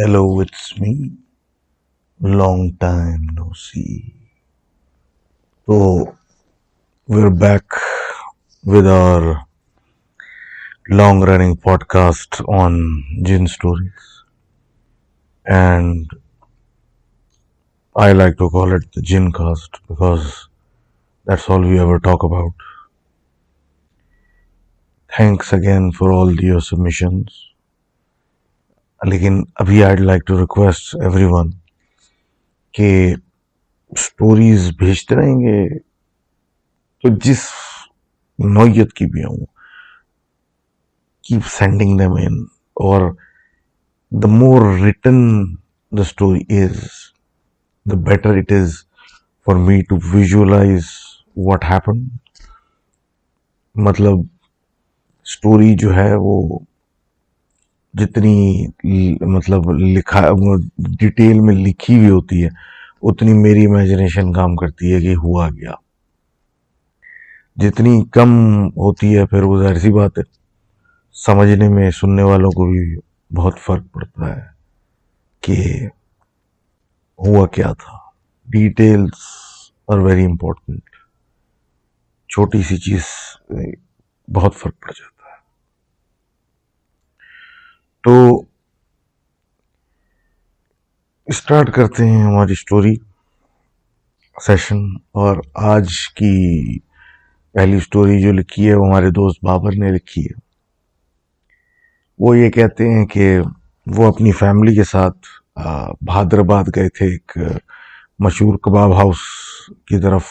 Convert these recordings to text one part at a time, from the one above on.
Hello, it's me. Long time no see. So, we're back with our long running podcast on Jin stories. And I like to call it the Jin cast because that's all we ever talk about. Thanks again for all your submissions. लेकिन अभी I'd like to request everyone कि stories भेजते रहेंगे तो जिस नौयत की भी हूँ keep sending them in, or the more written the story is, the better it is for me to visualize what happened. मतलब स्टोरी जो है वो जितनी मतलब लिखा डिटेल में लिखी हुई होती है उतनी मेरी इमेजिनेशन काम करती है कि हुआ क्या. जितनी कम होती है फिर वो जाहिर सी बात है समझने में सुनने वालों को भी बहुत फर्क पड़ता है कि हुआ क्या था. Details are very important. छोटी सी चीज बहुत फर्क पड़ जाता है. तो स्टार्ट करते हैं हमारी स्टोरी सेशन. और आज की पहली स्टोरी जो लिखी है वो हमारे दोस्त बाबर ने लिखी है. वो ये कहते हैं कि वो अपनी फैमिली के साथ भादराबाद गए थे एक मशहूर कबाब हाउस की तरफ.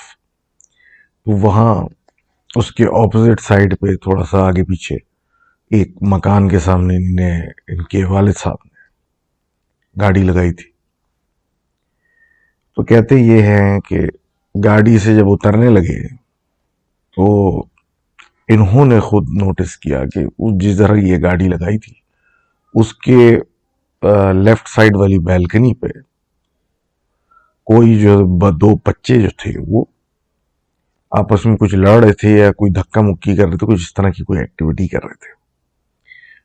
तो वहाँ उसके ऑपोजिट साइड पे थोड़ा सा आगे पीछे एक मकान के सामने इनके वालिद साहब ने गाड़ी लगाई थी. तो कहते ये हैं कि गाड़ी से जब उतरने लगे तो इन्होंने खुद नोटिस किया कि जिस तरह ये गाड़ी लगाई थी उसके लेफ्ट साइड वाली बैल्कनी पे कोई जो दो बच्चे जो थे वो आपस में कुछ लड़ रहे थे या कोई धक्का मुक्की कर रहे थे, कुछ इस तरह की कोई एक्टिविटी कर रहे थे.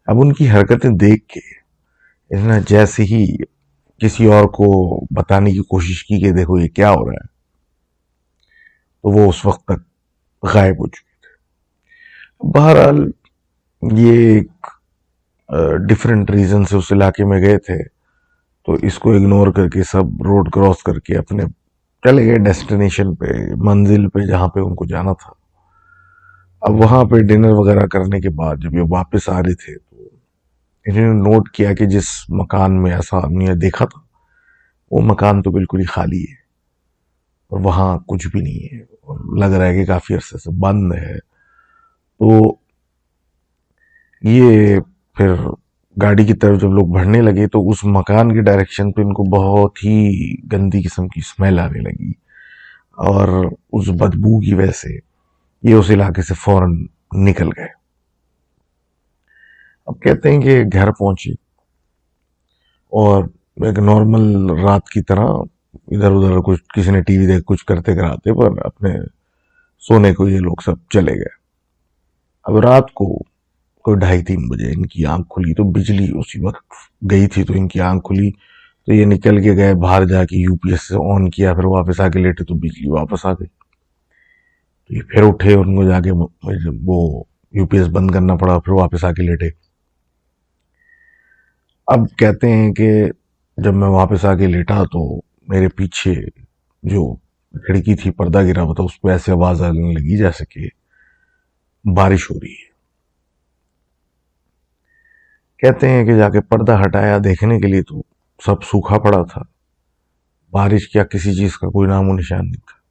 अब उनकी हरकतें देख के इसने जैसे ही किसी और को बताने की कोशिश की कि देखो ये क्या हो रहा है, तो वो उस वक्त तक गायब हो चुके थे. बहरहाल ये एक डिफरेंट रीजन से उस इलाके में गए थे, तो इसको इग्नोर करके सब रोड क्रॉस करके अपने चले गए डेस्टिनेशन पे, मंजिल पे जहाँ पे उनको जाना था. अब वहां पे डिनर वगैरह करने के बाद जब ये वापस आ रहे थे तो इन्होंने नोट किया कि जिस मकान में ऐसा हमने देखा था वो मकान तो बिल्कुल ही खाली है और वहां कुछ भी नहीं है. लग रहा है कि काफी अरसे से बंद है. तो ये फिर गाड़ी की तरफ जब लोग बढ़ने लगे तो उस मकान के डायरेक्शन पे इनको बहुत ही गंदी किस्म की स्मेल आने लगी और उस बदबू की वजह से ये उस इलाके से फौरन निकल गए. अब कहते हैं कि घर पहुंचे और एक नॉर्मल रात की तरह इधर उधर कुछ किसी ने टीवी देख कुछ करते कराते पर अपने सोने को ये लोग सब चले गए. अब रात को कोई 2:30-3 बजे इनकी आंख खुली तो बिजली उसी वक्त गई थी. तो इनकी आंख खुली तो ये निकल के गए बाहर, जाके यूपीएस से ऑन किया, फिर वापस आके लेटे तो बिजली वापस आ गई. तो ये फिर उठे, उनको जाके वो यूपीएस बंद करना पड़ा, फिर वापस आके लेटे. अब कहते हैं कि जब मैं वापस आके लेटा तो मेरे पीछे जो खिड़की थी पर्दा गिरा हुआ था उस पर ऐसे आवाज आने लगी जैसे कि बारिश हो रही है. कहते हैं कि जाके पर्दा हटाया देखने के लिए तो सब सूखा पड़ा था. बारिश क्या किसी चीज का कोई नामो निशान नहीं था.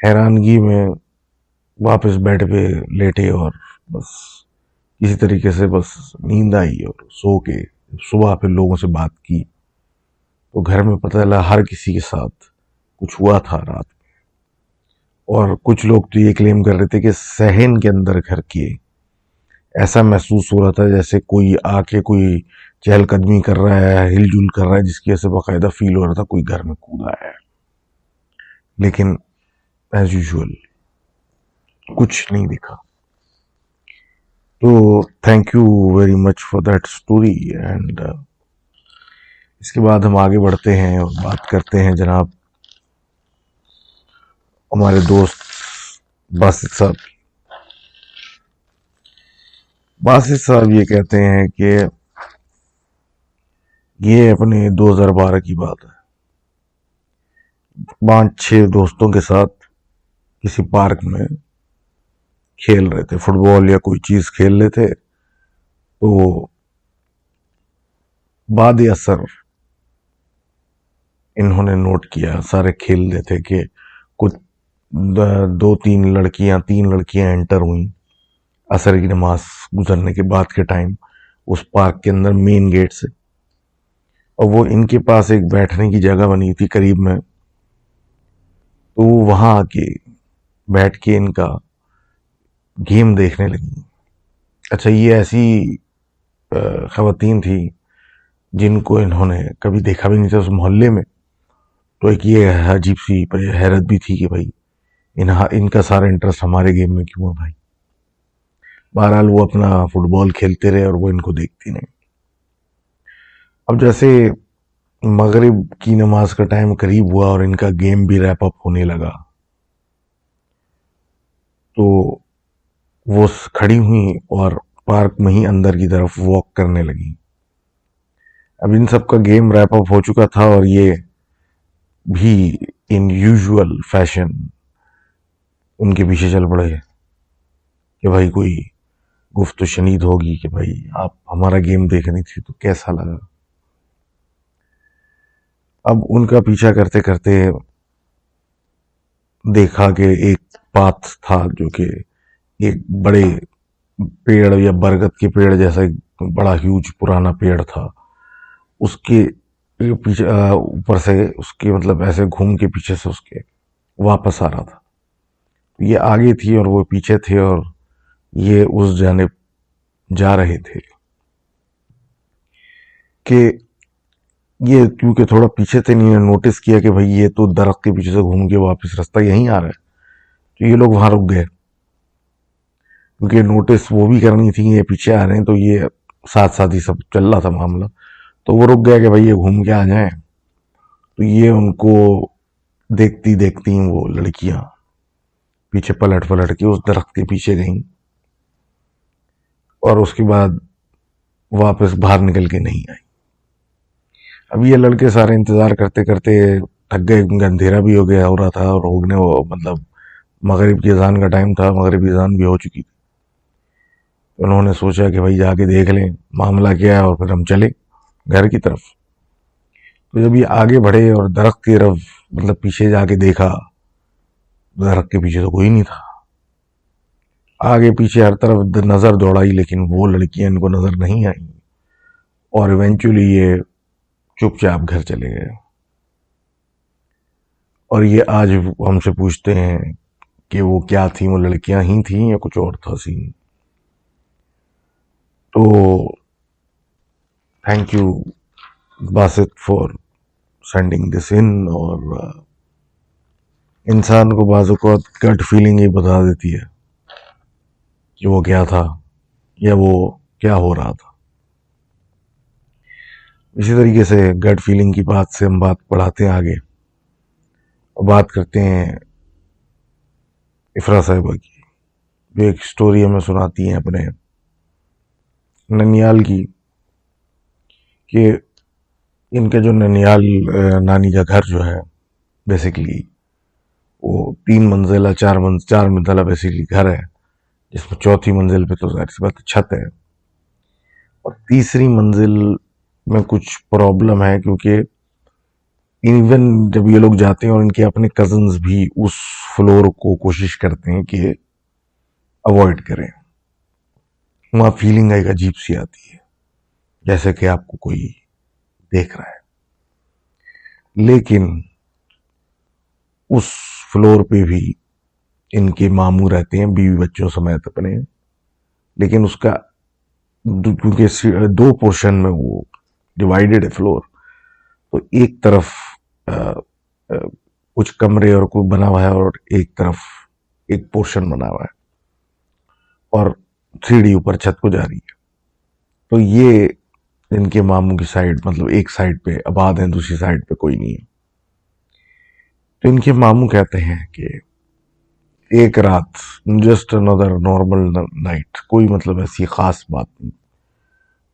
हैरानगी में वापस बेड पे लेटे और बस किसी तरीके से बस नींद आई और सो के सुबह फिर लोगों से बात की तो घर में पता चला हर किसी के साथ कुछ हुआ था रात में. और कुछ लोग तो ये क्लेम कर रहे थे कि सहन के अंदर घर के ऐसा महसूस हो रहा था जैसे कोई आके कोई चहलकदमी कर रहा है, हिलजुल कर रहा है, जिसकी वजह से बाकायदा फील हो रहा था कोई घर में कूदा है. लेकिन एज यूजुअल कुछ नहीं दिखा. तो thank you very much for that story. And इसके बाद हम आगे बढ़ते हैं और बात करते हैं जनाब हमारे दोस्त बासित साहब। बासित साहब ये कहते हैं कि ये अपने 2012 की बात है। 5-6 दोस्तों के साथ किसी पार्क में खेल रहे थे, फुटबॉल या कोई चीज खेल रहे थे। तो बाद असर इन्होंने नोट किया, सारे खेल रहे थे कि कुछ 3 लड़कियां एंटर हुई असर की नमाज गुजरने के बाद के टाइम उस पार्क के अंदर मेन गेट से। और वो इनके पास एक बैठने की जगह बनी थी करीब में, तो वो वहां आके बैठ के इनका गेम देखने लगी। अच्छा, ये ऐसी खवातीन थी जिनको इन्होंने कभी देखा भी नहीं था उस मोहल्ले में। तो एक ये अजीब सी हैरत भी थी कि भाई इनका सारा इंटरेस्ट हमारे गेम में क्यों है भाई। बहरहाल वो अपना फुटबॉल खेलते रहे और वो इनको देखती नहीं। अब जैसे मगरिब की नमाज का टाइम करीब हुआ और इनका गेम भी रैप अप होने लगा, तो वो खड़ी हुई और पार्क में ही अंदर की तरफ वॉक करने लगी। अब इन सब का गेम रैप अप हो चुका था और ये भी इन यूजुअल फैशन उनके पीछे चल पड़े कि भाई कोई गुफ्त शनीद होगी कि भाई आप हमारा गेम देख रही थी तो कैसा लगा। अब उनका पीछा करते करते देखा कि एक पाथ था जो कि एक बड़े पेड़ या बरगद के पेड़ जैसा एक बड़ा ह्यूज पुराना पेड़ था, उसके पीछे ऊपर से उसके मतलब ऐसे घूम के पीछे से उसके वापस आ रहा था। ये आगे थी और वो पीछे थे और ये उस जानिब जा रहे थे कि ये क्योंकि थोड़ा पीछे थे, नहीं नोटिस किया कि भाई ये तो दरख्त के पीछे से घूम के वापस रास्ता यहीं आ रहा है। तो ये लोग वहां रुक गए क्योंकि नोटिस वो भी करनी थी, ये पीछे आ रहे हैं, तो ये साथ साथ ही सब चल रहा था मामला। तो वो रुक गया कि भाई ये घूम के आ जाए। तो ये उनको देखती देखती वो लड़कियां पीछे पलट पलट के उस दरख्त के पीछे गईं और उसके बाद वापस बाहर निकल के नहीं आई। अब ये लड़के सारे इंतजार करते करते थक गए क्योंकि अंधेरा भी हो रहा था और होने वो मतलब मगरिब की अजान का टाइम था, मगरिब की अजान भी हो चुकी थी। तो उन्होंने सोचा कि भाई जाके देख लें मामला क्या है और फिर हम चले घर की तरफ। तो जब ये आगे बढ़े और दरख्त की तरफ मतलब पीछे जाके देखा, दरख्त के पीछे तो कोई नहीं था। आगे पीछे हर तरफ नजर दौड़ाई लेकिन वो लड़कियां इनको नजर नहीं आई और इवेंचुअली ये चुपचाप घर चले गए। और ये आज हमसे पूछते हैं कि वो क्या थी, वो लड़कियां ही थी या कुछ और था सीन। तो thank you Basit for sending this in. और इंसान को बाज़ औक़ात गट फीलिंग ही बता देती है कि वो क्या था या वो क्या हो रहा था। इसी तरीके से गट फीलिंग की बात से हम बात बढ़ाते हैं आगे और बात करते हैं इफ़रा साहिबा की, जो एक स्टोरी हमें सुनाती हैं अपने ननियाल की कि इनके जो ननियाल नानी का घर जो है बेसिकली वो 3 मंजिला 4 मंजिला बेसिकली घर है, जिसमें चौथी मंजिल पे तो जाहिर सी बात छत है और तीसरी मंजिल में कुछ प्रॉब्लम है क्योंकि इवन जब ये लोग जाते हैं और इनके अपने कजन्स भी उस फ्लोर को कोशिश करते हैं कि अवॉइड करें, वहां फीलिंग एक अजीब सी आती है जैसे कि आपको कोई देख रहा है। लेकिन उस फ्लोर पे भी इनके मामू रहते हैं बीवी बच्चों समेत अपने, लेकिन उसका क्योंकि 2 पोर्शन में वो डिवाइडेड है फ्लोर, तो एक तरफ आ, आ, कुछ कमरे और कुछ बना हुआ है और एक तरफ एक पोर्शन बना हुआ है और सीढ़ी ऊपर छत को जा रही है। तो ये इनके मामू की साइड, मतलब एक साइड पे आबाद है, दूसरी साइड पे कोई नहीं है। तो इनके मामू कहते हैं कि एक रात, जस्ट अनदर नॉर्मल नाइट, कोई मतलब ऐसी खास बात नहीं,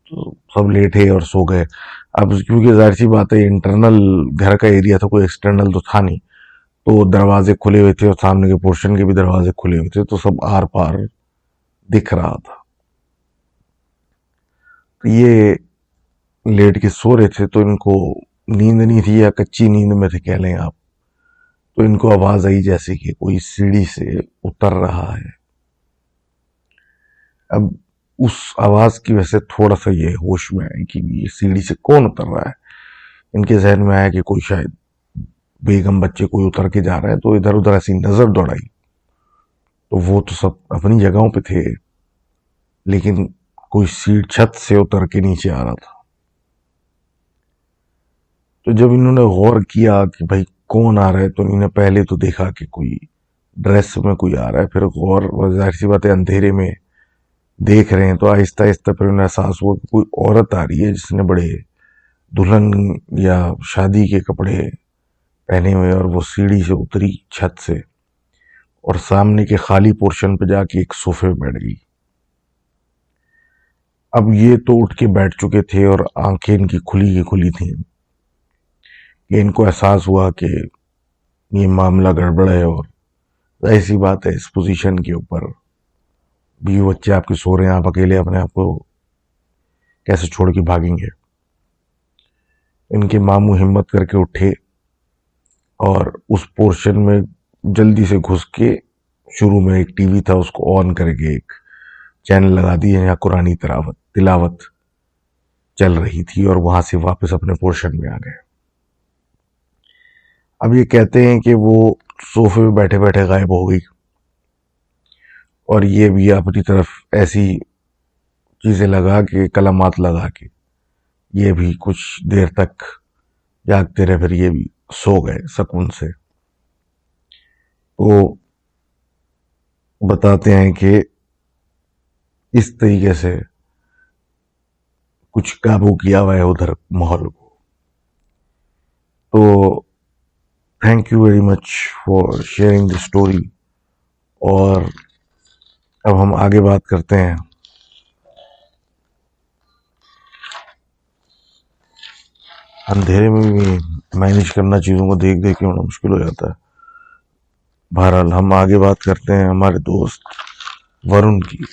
तो सब लेटे और सो गए। अब क्योंकि जाहिर सी बात है, इंटरनल घर का एरिया था, कोई एक्सटर्नल तो था नहीं, तो दरवाजे खुले हुए थे और सामने के पोर्शन के भी दरवाजे खुले हुए थे, तो सब आर पार दिख रहा था। तो ये लेट के सो रहे थे, तो इनको नींद नहीं थी या कच्ची नींद में थे कह लें आप। तो इनको आवाज आई जैसे कि कोई सीढ़ी से उतर रहा है। अब उस आवाज की वजह से थोड़ा सा ये होश में आए कि ये सीढ़ी से कौन उतर रहा है। इनके जहन में आया कि कोई शायद बेगम बच्चे कोई उतर के जा रहा है, तो इधर उधर ऐसी नजर दौड़ाई, तो वो तो सब अपनी जगहों पे थे, लेकिन कोई सीढ़ी छत से उतर के नीचे आ रहा था। तो जब इन्होंने गौर किया कि भाई कौन आ रहा है, तो इन्होंने पहले तो देखा कि कोई ड्रेस में कोई आ रहा है, फिर गौर, जाहिर सी बात है अंधेरे में देख रहे हैं, तो आहिस्ता आहिस्ता फिर उन्हें एहसास हुआ कि कोई औरत आ रही है जिसने बड़े दुल्हन या शादी के कपड़े पहने हुए, और वो सीढ़ी से उतरी छत से और सामने के खाली पोर्शन पे जाके एक सोफे पे बैठ गई। अब ये तो उठ के बैठ चुके थे और आंखें इनकी खुली की खुली थी। ये इनको एहसास हुआ कि ये मामला गड़बड़ है, और ऐसी बात है, इस पोजीशन के ऊपर बीवी बच्चे आपके सो रहे हैं, आप अकेले अपने आप को कैसे छोड़ के भागेंगे। इनके मामू हिम्मत करके उठे और उस पोर्शन में जल्दी से घुस के, शुरू में एक टीवी था उसको ऑन करके एक चैनल लगा दिए, यहाँ कुरानी तिलावत चल रही थी, और वहां से वापस अपने पोर्शन में आ गए। अब ये कहते हैं कि वो सोफे पे बैठे बैठे गायब हो गई, और ये भी अपनी तरफ ऐसी चीजें लगा के, कलमात लगा के ये भी कुछ देर तक जागते रहे, फिर ये भी सो गए सुकून से। वो बताते हैं कि इस तरीके से कुछ काबू किया हुआ है उधर माहौल को। तो thank you very much for sharing the story. और अब हम आगे बात करते हैं। अंधेरे में भी मैनेज करना चीज़ों को देख देख के बड़ा मुश्किल हो जाता है। बहरहाल हम आगे बात करते हैं हमारे दोस्त वरुण की।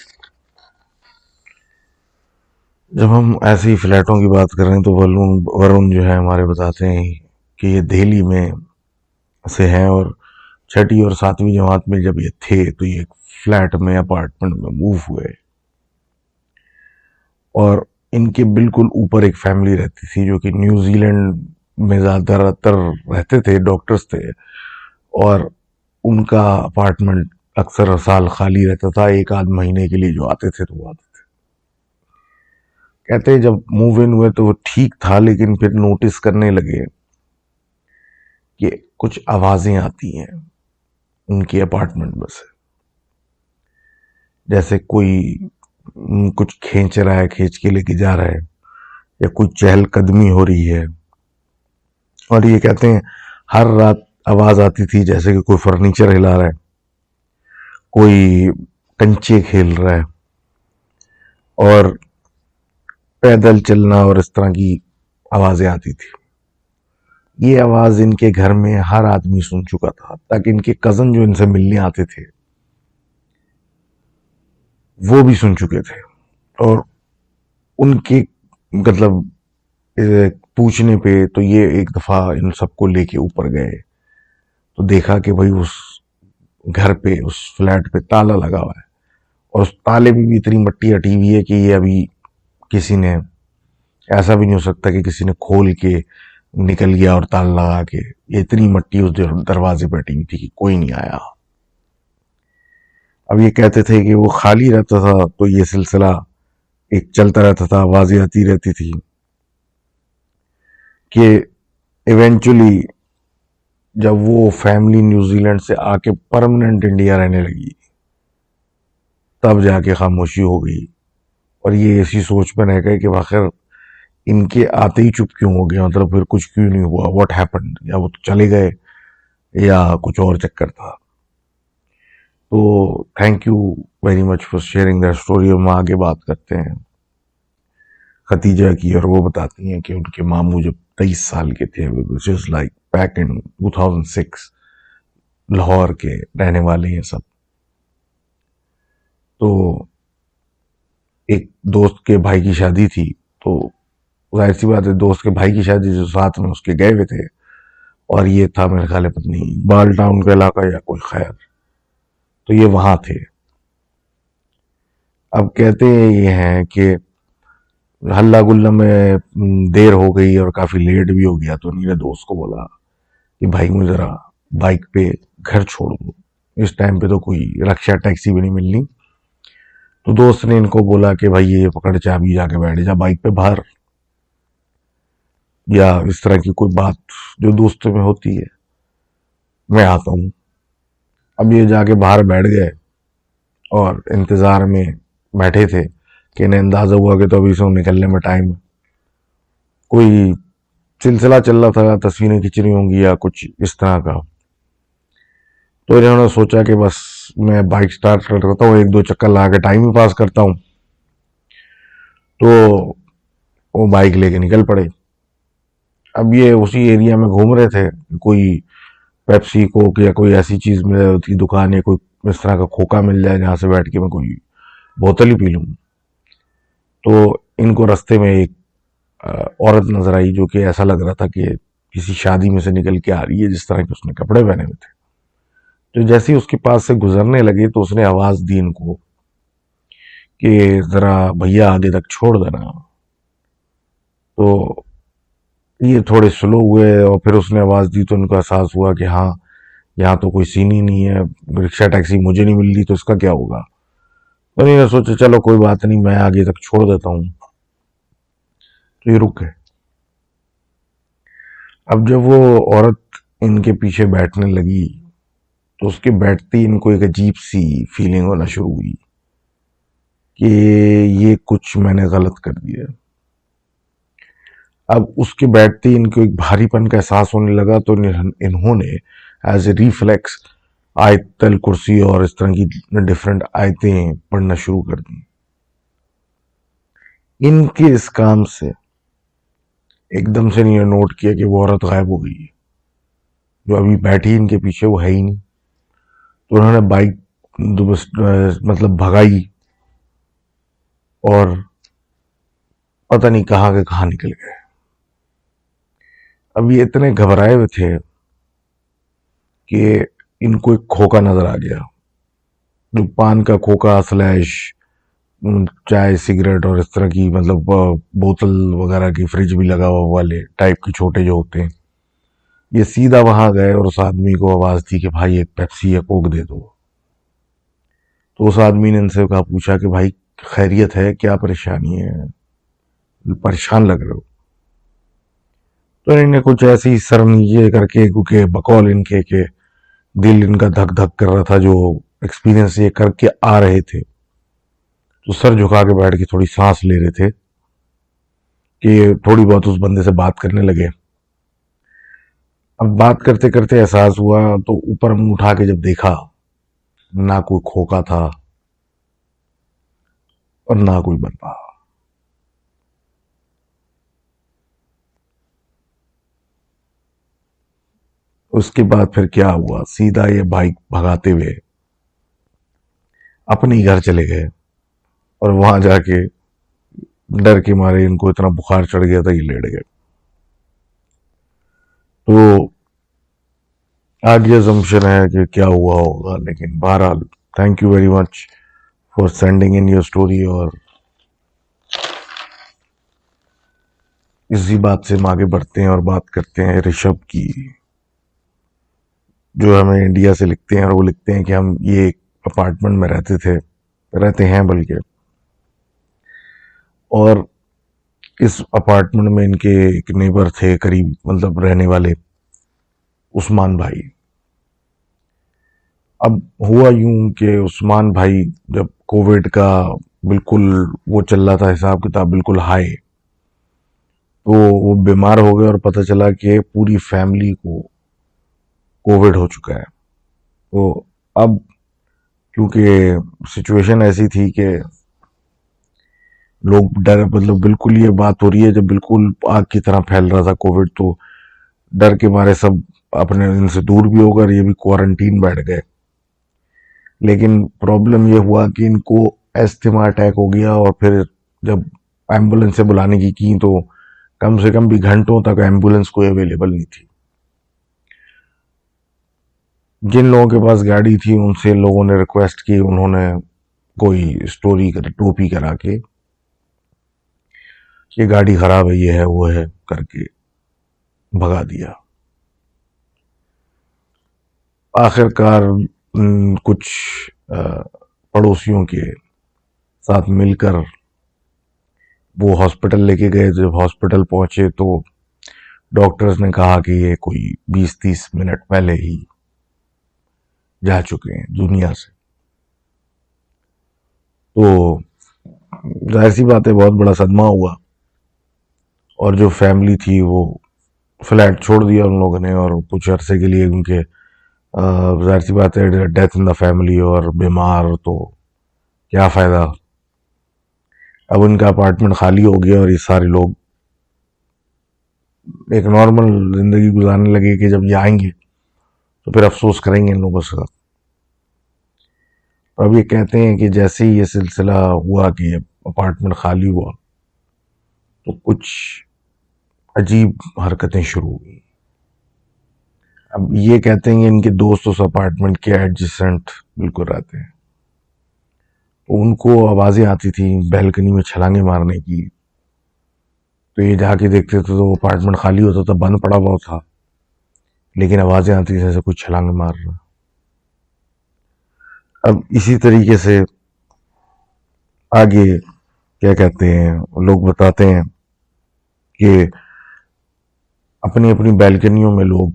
जब हम ऐसे ही फ्लैटों की बात कर रहे हैं, तो वरुण जो है हमारे बताते हैं कि ये दिल्ली में से हैं, और छठी और सातवीं जमात में जब ये थे, तो ये फ्लैट में, अपार्टमेंट में मूव हुए, और इनके बिल्कुल ऊपर एक फैमिली रहती थी जो कि न्यूजीलैंड में ज़्यादातर रहते थे, डॉक्टर्स थे, और उनका अपार्टमेंट अक्सर साल खाली रहता था, एक आध महीने के लिए जो आते थे तो वो आते थे। कहते हैं जब मूव इन हुए तो वो ठीक था, लेकिन फिर नोटिस करने लगे कि कुछ आवाजें आती हैं उनके अपार्टमेंट में से, जैसे कोई कुछ खींच रहा है, खींच के लेके जा रहा है, या कोई चहलकदमी हो रही है। और ये कहते हैं हर रात आवाज आती थी जैसे कि कोई फर्नीचर हिला रहा है, कोई कंचे खेल रहा है, और पैदल चलना और इस तरह की आवाजें आती थी। ये आवाज इनके घर में हर आदमी सुन चुका था, ताकि इनके कजन जो इनसे मिलने आते थे वो भी सुन चुके थे, और उनके मतलब पूछने पे तो ये एक दफा इन सबको लेके ऊपर गए, तो देखा कि भाई उस घर पे, उस फ्लैट पे ताला लगा हुआ है, और उस ताले पे भी इतनी मट्टी हटी हुई है कि ये अभी किसी ने, ऐसा भी नहीं हो सकता कि किसी ने खोल के निकल गया और ताला लगा के, ये इतनी मट्टी उस दरवाजे पे हटी हुई थी कि कोई नहीं आया। अब ये कहते थे कि वो खाली रहता था तो ये सिलसिला एक चलता रहता था, आवाजें आती रहती थी, कि इवेंचुअली जब वो फैमिली न्यूजीलैंड से आके परमानेंट इंडिया रहने लगी, तब जाके खामोशी हो गई, और ये ऐसी सोच में रह गए कि आखिर इनके आते ही चुप क्यों हो गया, मतलब फिर कुछ क्यों नहीं हुआ, व्हाट हैपेंड, या वो तो चले गए या कुछ और चक्कर था। तो thank you very much for sharing that story. हम आगे बात करते हैं खतीजा की, और वो बताती हैं कि उनके मामू जब 23 साल के थे, which is like back in 2006, Lahore के रहने वाले हैं सब। तो एक दोस्त के भाई की शादी थी, तो जाहिर सी बात है दोस्त के भाई की शादी जो साथ में उसके गए हुए थे, और ये था मेरे ख्याल है पत्नी बाल टाउन का इलाका या कोई, खैर तो ये वहां थे। अब कहते ये हैं कि हल्ला गुल्ला में देर हो गई और काफी लेट भी हो गया, तो मेरे दोस्त को बोला कि भाई मुझे जरा बाइक पे घर छोड़ दो, इस टाइम पे तो कोई रक्षा टैक्सी भी नहीं मिलनी। तो दोस्त ने इनको बोला कि भाई ये पकड़ चाबी, जाके बैठ जा बाइक पे बाहर, या इस तरह की कोई बात जो दोस्तों में होती है, मैं आता हूँ। अब ये जाके बाहर बैठ गए और इंतजार में बैठे थे कि इन्हें अंदाजा हुआ कि तो अभी से निकलने में टाइम, कोई सिलसिला चल रहा था, तस्वीरें खिंचनी होंगी या कुछ इस तरह का। तो इन्होंने सोचा कि बस मैं बाइक स्टार्ट करता हूँ, एक दो चक्कर लगा के टाइम ही पास करता हूँ। तो वो बाइक लेके निकल पड़े। अब ये उसी एरिया में घूम रहे थे, कोई पेप्सी कोक या कोई ऐसी चीज में की दुकान या कोई इस तरह का खोखा मिल जाए जहां से बैठ के मैं कोई बोतल ही पी लूं। तो इनको रास्ते में एक औरत नजर आई, जो कि ऐसा लग रहा था कि किसी शादी में से निकल के आ रही है, जिस तरह के उसने कपड़े पहने हुए थे। तो जैसे ही उसके पास से गुजरने लगे तो उसने आवाज दी इनको कि जरा भैया आगे तक छोड़ देना। तो ये थोड़े स्लो हुए और फिर उसने आवाज दी तो उनको एहसास हुआ कि हाँ, यहाँ तो कोई सीन ही नहीं है, रिक्शा टैक्सी मुझे नहीं मिल रही, तो इसका क्या होगा। तो इन्होंने सोचा चलो कोई बात नहीं, मैं आगे तक छोड़ देता हूँ। तो ये रुक गए। अब जब वो औरत इनके पीछे बैठने लगी तो उसके बैठते ही इनको एक अजीब सी फीलिंग होना शुरू हुई कि ये कुछ मैंने गलत कर दिया। अब उसके बैठते ही इनको एक भारीपन का एहसास होने लगा, तो इन्होंने एज ए रिफ्लेक्स आयतल कुर्सी और इस तरह की डिफरेंट आयतें पढ़ना शुरू कर दी। इनके इस काम से एकदम से नहीं नोट किया कि वो औरत गायब हो गई है, जो अभी बैठी इनके पीछे वो है ही नहीं। तो उन्होंने बाइक मतलब भगाई और पता नहीं कहाँ के कहाँ निकल गए। अब ये इतने घबराए हुए थे कि इनको एक खोखा नजर आ गया, जो पान का खोखा स्लैश चाय सिगरेट और इस तरह की मतलब बोतल वगैरह की फ्रिज भी लगा हुआ वाले टाइप के छोटे जो होते हैं। ये सीधा वहां गए और उस आदमी को आवाज दी कि भाई एक पेप्सी या कोक दे दो। तो उस आदमी ने इनसे कहा, पूछा कि भाई खैरियत है, क्या परेशानी है, परेशान लग रहे हो। तो इन्हें कुछ ऐसे ही सर नीचे करके, क्योंकि बकौल इनके के दिल इनका धक धक कर रहा था, जो एक्सपीरियंस ये करके आ रहे थे, तो सर झुका के बैठ के थोड़ी सांस ले रहे थे कि थोड़ी बहुत उस बंदे से बात करने लगे। अब बात करते करते एहसास हुआ, तो ऊपर मुंह उठा के जब देखा, ना कोई खोखा था और ना कोई बंदा। उसके बाद फिर क्या हुआ, सीधा ये बाइक भगाते हुए अपने ही घर चले गए, और वहां जाके डर के मारे इनको इतना बुखार चढ़ गया था ये लेट गए। तो आगे जम्पशन है कि क्या हुआ होगा, लेकिन बहरहाल thank you very much for sending in your story. और इसी बात से हम आगे बढ़ते हैं और बात करते हैं ऋषभ की, जो हमें इंडिया से लिखते हैं, और वो लिखते हैं कि हम ये अपार्टमेंट में रहते हैं बल्कि, और इस अपार्टमेंट में इनके एक नेबर थे करीब, मतलब रहने वाले, उस्मान भाई। अब हुआ यूं कि उस्मान भाई जब कोविड का बिल्कुल वो चल रहा था, हिसाब किताब बिल्कुल हाई, तो वो बीमार हो गए और पता चला कि पूरी फैमिली को कोविड हो चुका है। तो अब क्योंकि सिचुएशन ऐसी थी कि लोग डर, मतलब बिल्कुल ये बात हो रही है जब बिल्कुल आग की तरह फैल रहा था कोविड, तो डर के मारे सब अपने इनसे दूर भी होकर ये भी क्वारंटीन बैठ गए। लेकिन प्रॉब्लम ये हुआ कि इनको एस्थमा अटैक हो गया, और फिर जब एम्बुलेंस से बुलाने की तो कम से कम भी घंटों तक एम्बुलेंस कोई अवेलेबल नहीं थी। जिन लोगों के पास गाड़ी थी उनसे लोगों ने रिक्वेस्ट की, उन्होंने कोई स्टोरी कर टोपी करा के ये गाड़ी खराब है, ये है वो है करके भगा दिया। आखिरकार कुछ पड़ोसियों के साथ मिलकर वो हॉस्पिटल लेके गए। जब हॉस्पिटल पहुंचे तो डॉक्टर्स ने कहा कि ये कोई 20-30 मिनट पहले ही जा चुके हैं दुनिया से। तो जाहिर सी बात है बहुत बड़ा सदमा हुआ, और जो फैमिली थी वो फ्लैट छोड़ दिया उन लोगों ने, और कुछ अरसे के लिए उनके जाहिर सी बात है डेथ इन द फैमिली और बीमार, तो क्या फ़ायदा। अब उनका अपार्टमेंट खाली हो गया और ये सारे लोग एक नॉर्मल ज़िंदगी गुजारने लगे कि जब ये आएंगे तो फिर अफसोस करेंगे इन लोगों से। अब ये कहते हैं कि जैसे ही ये सिलसिला हुआ कि अपार्टमेंट खाली हुआ तो कुछ अजीब हरकतें शुरू हुई। अब ये कहते हैं कि इनके दोस्त उस अपार्टमेंट के एडजेसेंट बिल्कुल रहते हैं, तो उनको आवाज़ें आती थी बैल्कनी में छलांगे मारने की। तो ये जाके देखते थे तो अपार्टमेंट खाली होता था, बंद पड़ा हुआ था, लेकिन आवाज़ें आती थी जैसे कुछ छलांगे मार रहा। अब इसी तरीके से आगे क्या कहते हैं, लोग बताते हैं कि अपनी अपनी बैल्कनियों में लोग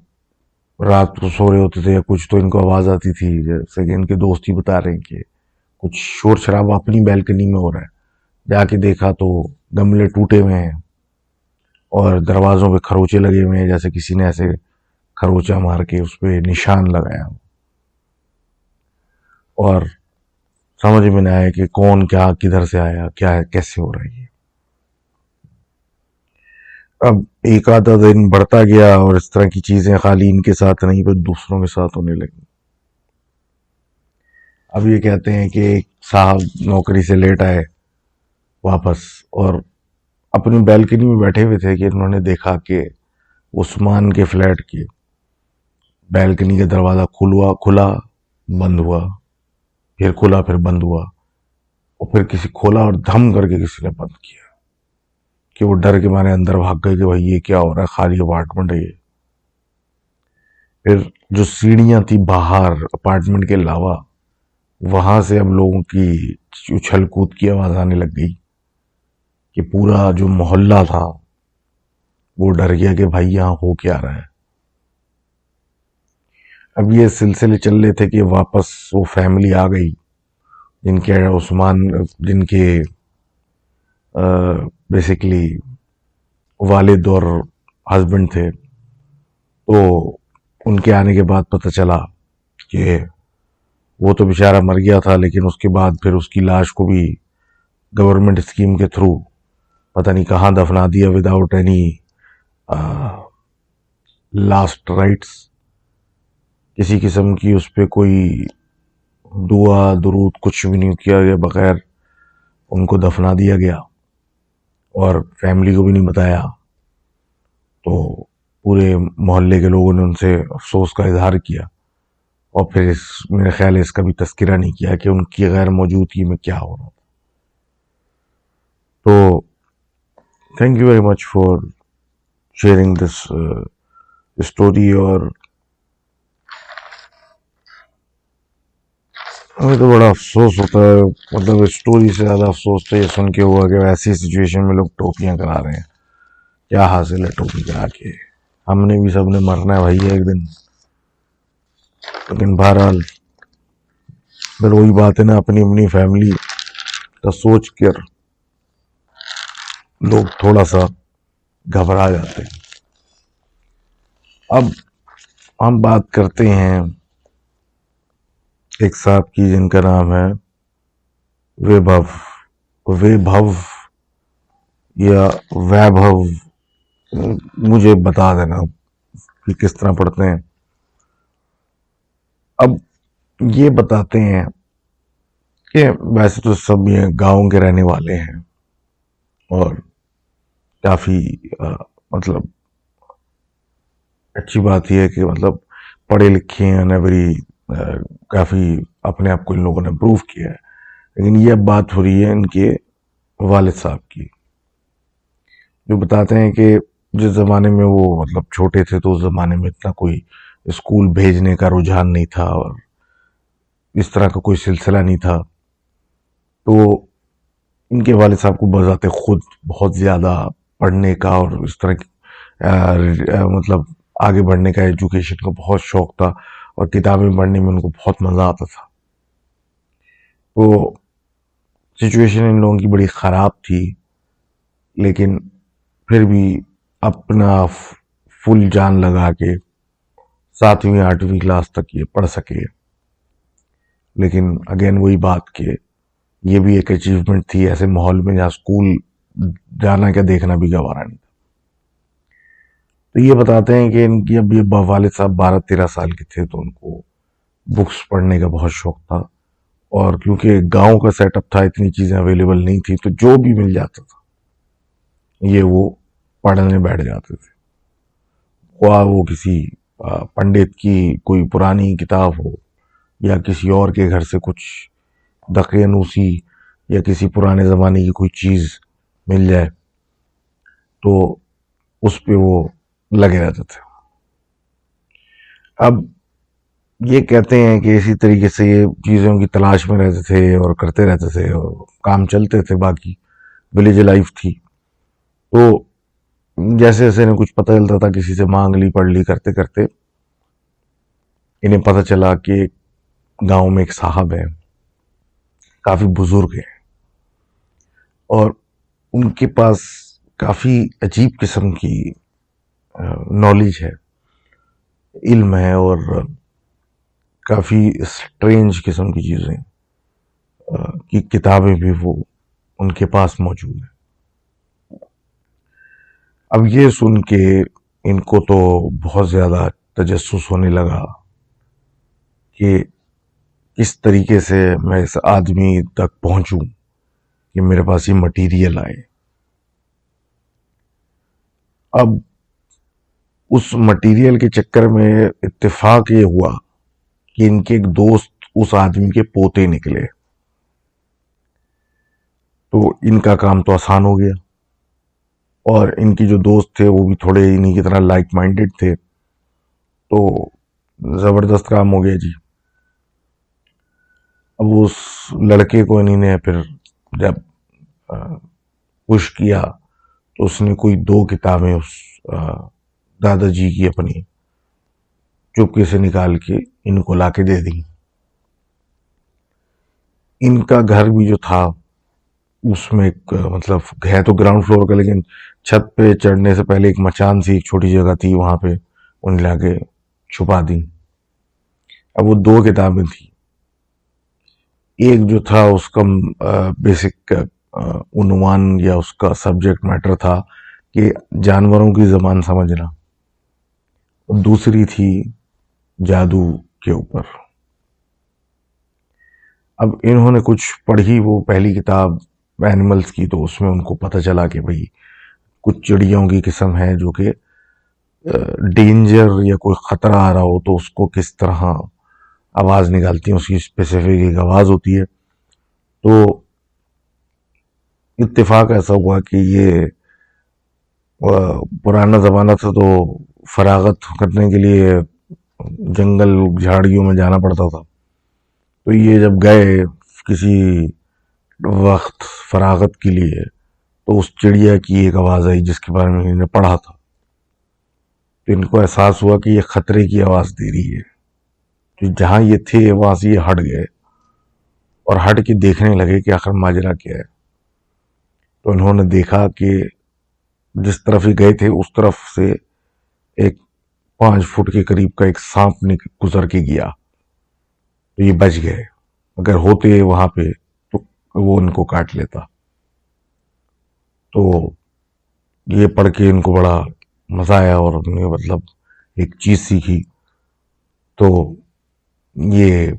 रात को सो रहे होते थे या कुछ, तो इनको आवाज़ आती थी, जैसे कि इनके दोस्त ही बता रहे हैं कि कुछ शोर शराबा अपनी बैल्कनी में हो रहा है। जाके देखा तो गमले टूटे हुए हैं और दरवाज़ों पे खरोचे लगे हुए हैं, जैसे किसी ने ऐसे खरोचा मार के उस पर निशान लगाया। और समझ में नहीं आया कि कौन क्या किधर से आया, क्या है, कैसे हो रहा है ये। अब एक आधा दिन बढ़ता गया और इस तरह की चीज़ें खाली इनके साथ नहीं पर दूसरों के साथ होने लगी। अब ये कहते हैं कि एक साहब नौकरी से लेट आए वापस, और अपनी बैल्कनी में बैठे हुए थे कि इन्होंने देखा कि उस्मान के फ्लैट की बैल्कनी का दरवाज़ा खुला बंद हुआ, फिर खुला फिर बंद हुआ, और फिर किसी खोला और धम करके किसी ने बंद किया कि वो डर के मारे अंदर भाग गए कि भाई ये क्या हो रहा है, खाली अपार्टमेंट है ये। फिर जो सीढ़ियां थी बाहर अपार्टमेंट के अलावा, वहां से अब लोगों की उछल कूद की आवाज आने लग गई कि पूरा जो मोहल्ला था वो डर गया कि भाई यहाँ हो क्या रहा है। अब ये सिलसिले चल रहे थे कि वापस वो फैमिली आ गई जिनके उस्मान, जिनके बेसिकली वालिद और हस्बैंड थे। तो उनके आने के बाद पता चला कि वो तो बेचारा मर गया था, लेकिन उसके बाद फिर उसकी लाश को भी गवर्नमेंट स्कीम के थ्रू पता नहीं कहाँ दफना दिया विदाउट एनी लास्ट राइट्स। किसी किस्म की उस पर कोई दुआ दुरूद कुछ भी नहीं किया गया, बगैर उनको दफना दिया गया और फैमिली को भी नहीं बताया। तो पूरे मोहल्ले के लोगों ने उनसे अफसोस का इजहार किया, और फिर मेरे ख्याल है इसका भी तस्करा नहीं किया कि उनकी गैर मौजूदगी में क्या हो रहा था। तो thank you very much for sharing this story. और हमें तो बड़ा अफसोस होता है, मतलब स्टोरी से ज़्यादा अफसोस तो ये सुन के हुआ कि ऐसी सिचुएशन में लोग टोपियाँ करा रहे हैं। क्या हासिल है टोपी करा के, हमने भी सबने मरना है भाई एक दिन। लेकिन बहरहाल फिर वही बात है ना, अपनी अपनी फैमिली का सोच कर लोग थोड़ा सा घबरा जाते हैं। अब हम बात करते हैं एक साहब की जिनका नाम है वैभव। वैभव या वैभव, मुझे बता देना कि किस तरह पढ़ते हैं। अब ये बताते हैं कि वैसे तो सब ये गांव के रहने वाले हैं और काफ़ी मतलब अच्छी बात यह है कि मतलब पढ़े लिखे हैं ना, बड़ी काफ़ी अपने आप को इन लोगों ने प्रूव किया है। लेकिन ये अब बात हो रही है इनके वालिद साहब की, जो बताते हैं कि जिस ज़माने में वो मतलब छोटे थे तो उस ज़माने में इतना कोई स्कूल भेजने का रुझान नहीं था और इस तरह का कोई सिलसिला नहीं था। तो इनके वालिद साहब को बजाते खुद बहुत ज़्यादा पढ़ने का और इस तरह की मतलब आगे बढ़ने का, एजुकेशन का बहुत शौक था और किताबें पढ़ने में उनको बहुत मज़ा आता था। तो सिचुएशन इन लोगों की बड़ी ख़राब थी, लेकिन फिर भी अपना फुल जान लगा के 7वीं 8वीं क्लास तक ये पढ़ सके। लेकिन अगेन वही बात के ये भी एक अचीवमेंट थी ऐसे माहौल में जहाँ स्कूल जाना क्या देखना भी गवारा नहीं था। तो ये बताते हैं कि इनकी अब ये वालिद साहब 12-13 साल के थे तो उनको बुक्स पढ़ने का बहुत शौक था और क्योंकि गांव का सेटअप था, इतनी चीज़ें अवेलेबल नहीं थी, तो जो भी मिल जाता था ये वो पढ़ने बैठ जाते थे। वो किसी पंडित की कोई पुरानी किताब हो या किसी और के घर से कुछ दकियानूसी या किसी पुराने ज़माने की कोई चीज़ मिल जाए तो उस पे वो लगे रहते थे। अब ये कहते हैं कि इसी तरीके से ये चीज़ों की तलाश में रहते थे और करते रहते थे और काम चलते थे, बाकी विलेज लाइफ थी। तो जैसे जैसे इन्हें कुछ पता चलता था, किसी से मांग ली पढ़ ली करते करते इन्हें पता चला कि गांव में एक साहब है, काफ़ी बुजुर्ग है और उनके पास काफ़ी अजीब किस्म की नॉलेज है, इल्म है और काफ़ी स्ट्रेंज किस्म की चीज़ें की किताबें भी वो उनके पास मौजूद है। अब ये सुन के इनको तो बहुत ज़्यादा तजस्सुस होने लगा कि किस तरीके से मैं इस आदमी तक पहुंचूं कि मेरे पास ये मटेरियल आए। अब उस मटेरियल के चक्कर में इत्तेफाक ये हुआ कि इनके एक दोस्त उस आदमी के पोते निकले, तो इनका काम तो आसान हो गया और इनकी जो दोस्त थे वो भी थोड़े इन्हीं की तरह लाइक माइंडेड थे, तो ज़बरदस्त काम हो गया जी। अब उस लड़के को इन्हीं फिर जब पुश किया तो उसने कोई 2 किताबें उस दादाजी की अपनी चुपके से निकाल के इनको लाके दे दी। इनका घर भी जो था उसमें एक मतलब है तो ग्राउंड फ्लोर का, लेकिन छत पे चढ़ने से पहले एक मचान सी एक छोटी जगह थी, वहां पे उन्हें लाके छुपा दी। अब वो 2 किताबें थी, एक जो था उसका बेसिक उन्वान या उसका सब्जेक्ट मैटर था कि जानवरों की ज़बान समझना, और दूसरी थी जादू के ऊपर। अब इन्होंने कुछ पढ़ी वो पहली किताब एनिमल्स की, तो उसमें उनको पता चला कि भाई कुछ चिड़ियों की किस्म है जो कि डेंजर या कोई ख़तरा आ रहा हो तो उसको किस तरह आवाज़ निकालती हैं, उसकी स्पेसिफिक एक आवाज़ होती है। तो इत्तेफाक ऐसा हुआ कि ये पुराना ज़माना था तो फरागत करने के लिए जंगल झाड़ियों में जाना पड़ता था। तो ये जब गए किसी वक्त फरागत के लिए तो उस चिड़िया की एक आवाज़ आई जिसके बारे में इन्होंने पढ़ा था, तो इनको एहसास हुआ कि ये खतरे की आवाज़ दे रही है। तो जहाँ ये थे वहाँ से ये हट गए और हट के देखने लगे कि आखिर माजरा क्या है। तो उन्होंने देखा कि जिस तरफ ही गए थे उस तरफ से एक 5 फुट के करीब का एक सांप गुजर के गया, तो ये बच गए। अगर होते वहां पे तो वो उनको काट लेता। तो ये पढ़ के इनको बड़ा मजा आया और उन्होंने मतलब एक चीज सीखी। तो ये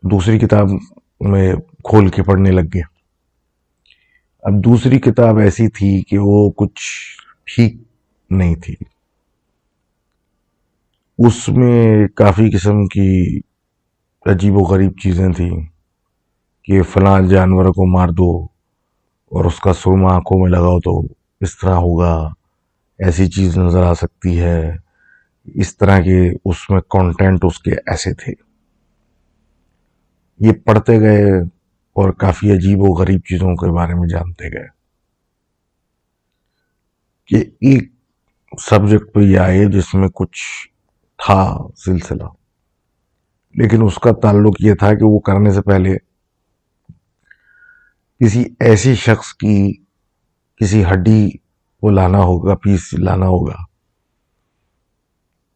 दूसरी किताब में खोल के पढ़ने लग गए। अब दूसरी किताब ऐसी थी कि वो कुछ ठीक नहीं थी। उसमें काफी किस्म की अजीबोगरीब चीजें थी कि फलां जानवर को मार दो और उसका सुरमा आंखों में लगाओ तो इस तरह होगा, ऐसी चीज नजर आ सकती है, इस तरह के उसमें कंटेंट उसके ऐसे थे। ये पढ़ते गए और काफी अजीब व गरीब चीजों के बारे में जानते गए कि एक सब्जेक्ट पे ये आए जिसमें कुछ था सिलसिला, लेकिन उसका ताल्लुक ये था कि वो करने से पहले किसी ऐसे शख्स की किसी हड्डी को लाना होगा, पीस लाना होगा